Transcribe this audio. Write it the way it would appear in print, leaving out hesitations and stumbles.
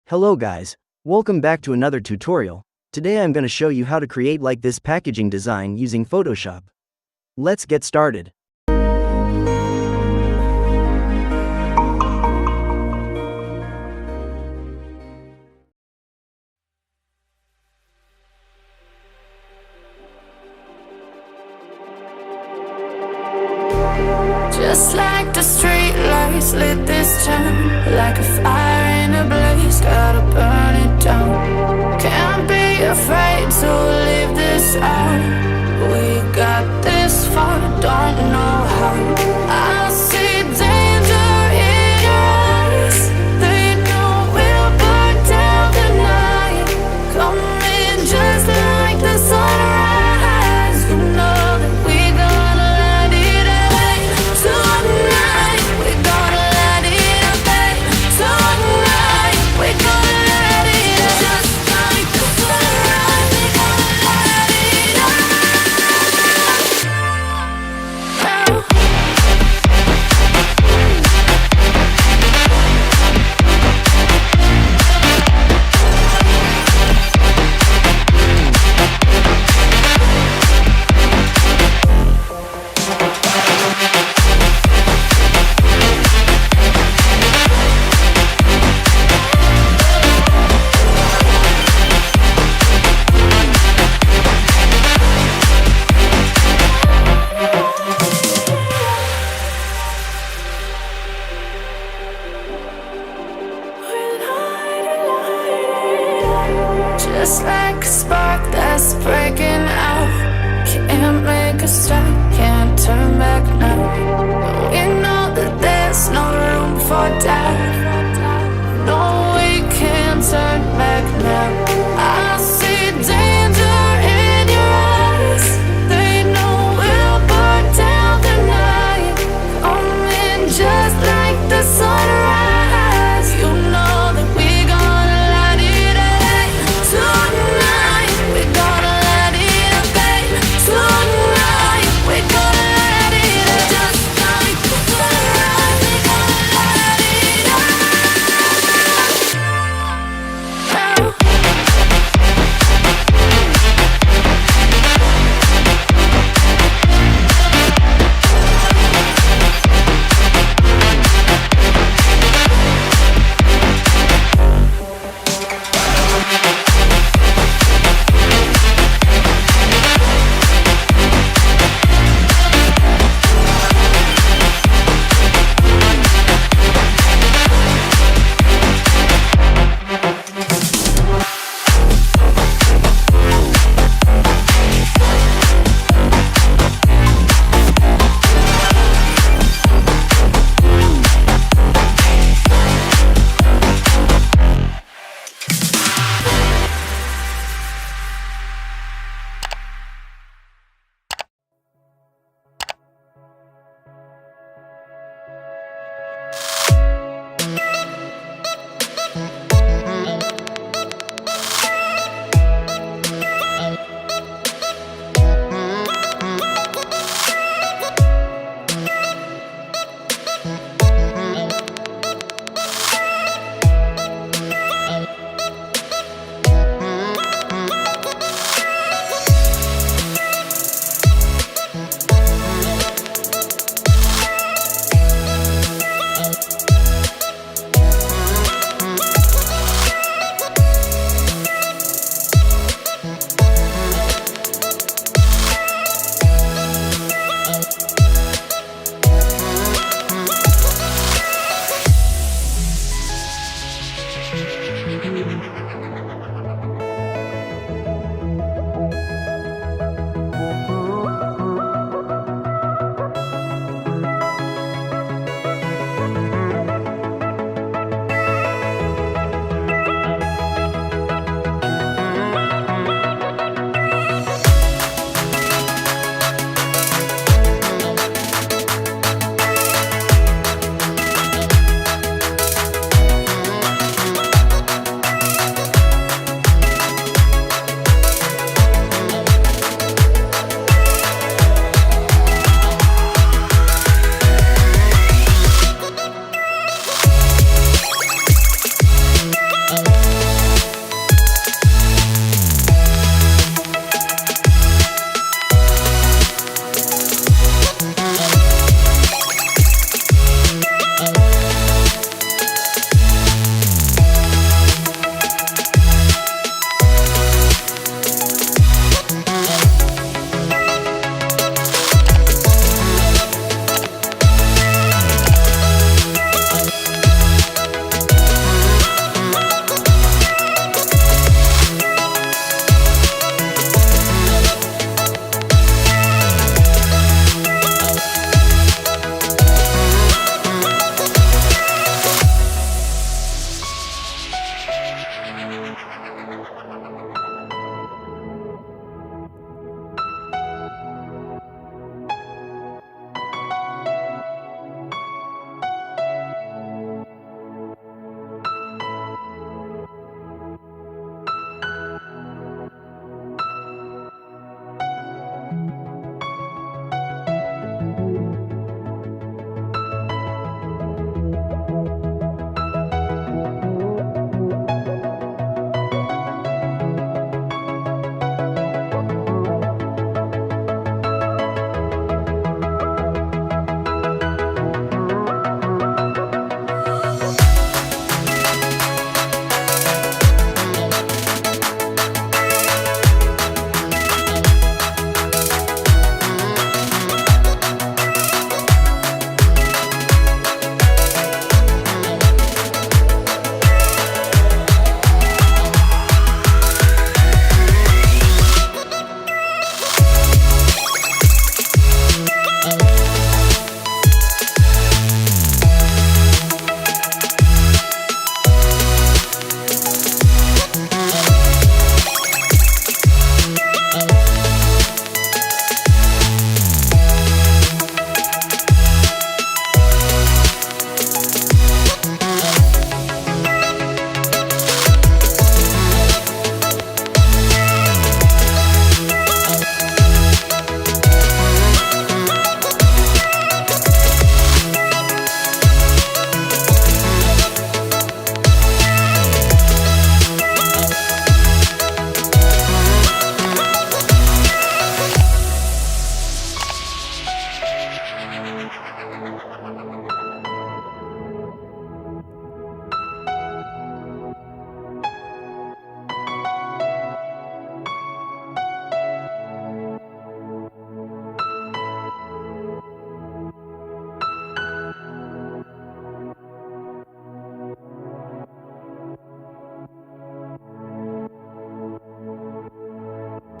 Hello guys, welcome back to another tutorial. Today I'm going to show you how to create like this packaging design using Photoshop. Let's get started. Just like the street lights lit this town, like a fire in a blaze, gotta burn it down. Can't be afraid to leave this out. We got this far, don't know how. I see danger in your eyes. They know we'll burn down the night. Coming just like the sunrise. You know that we gonna light it up tonight. We gonna light it up tonight. We gonna light it up just like the sunrise. We gonna light it up now. Just like a spark that's breaking out. Can't make a stop, can't turn back now. We know that there's no room for doubt.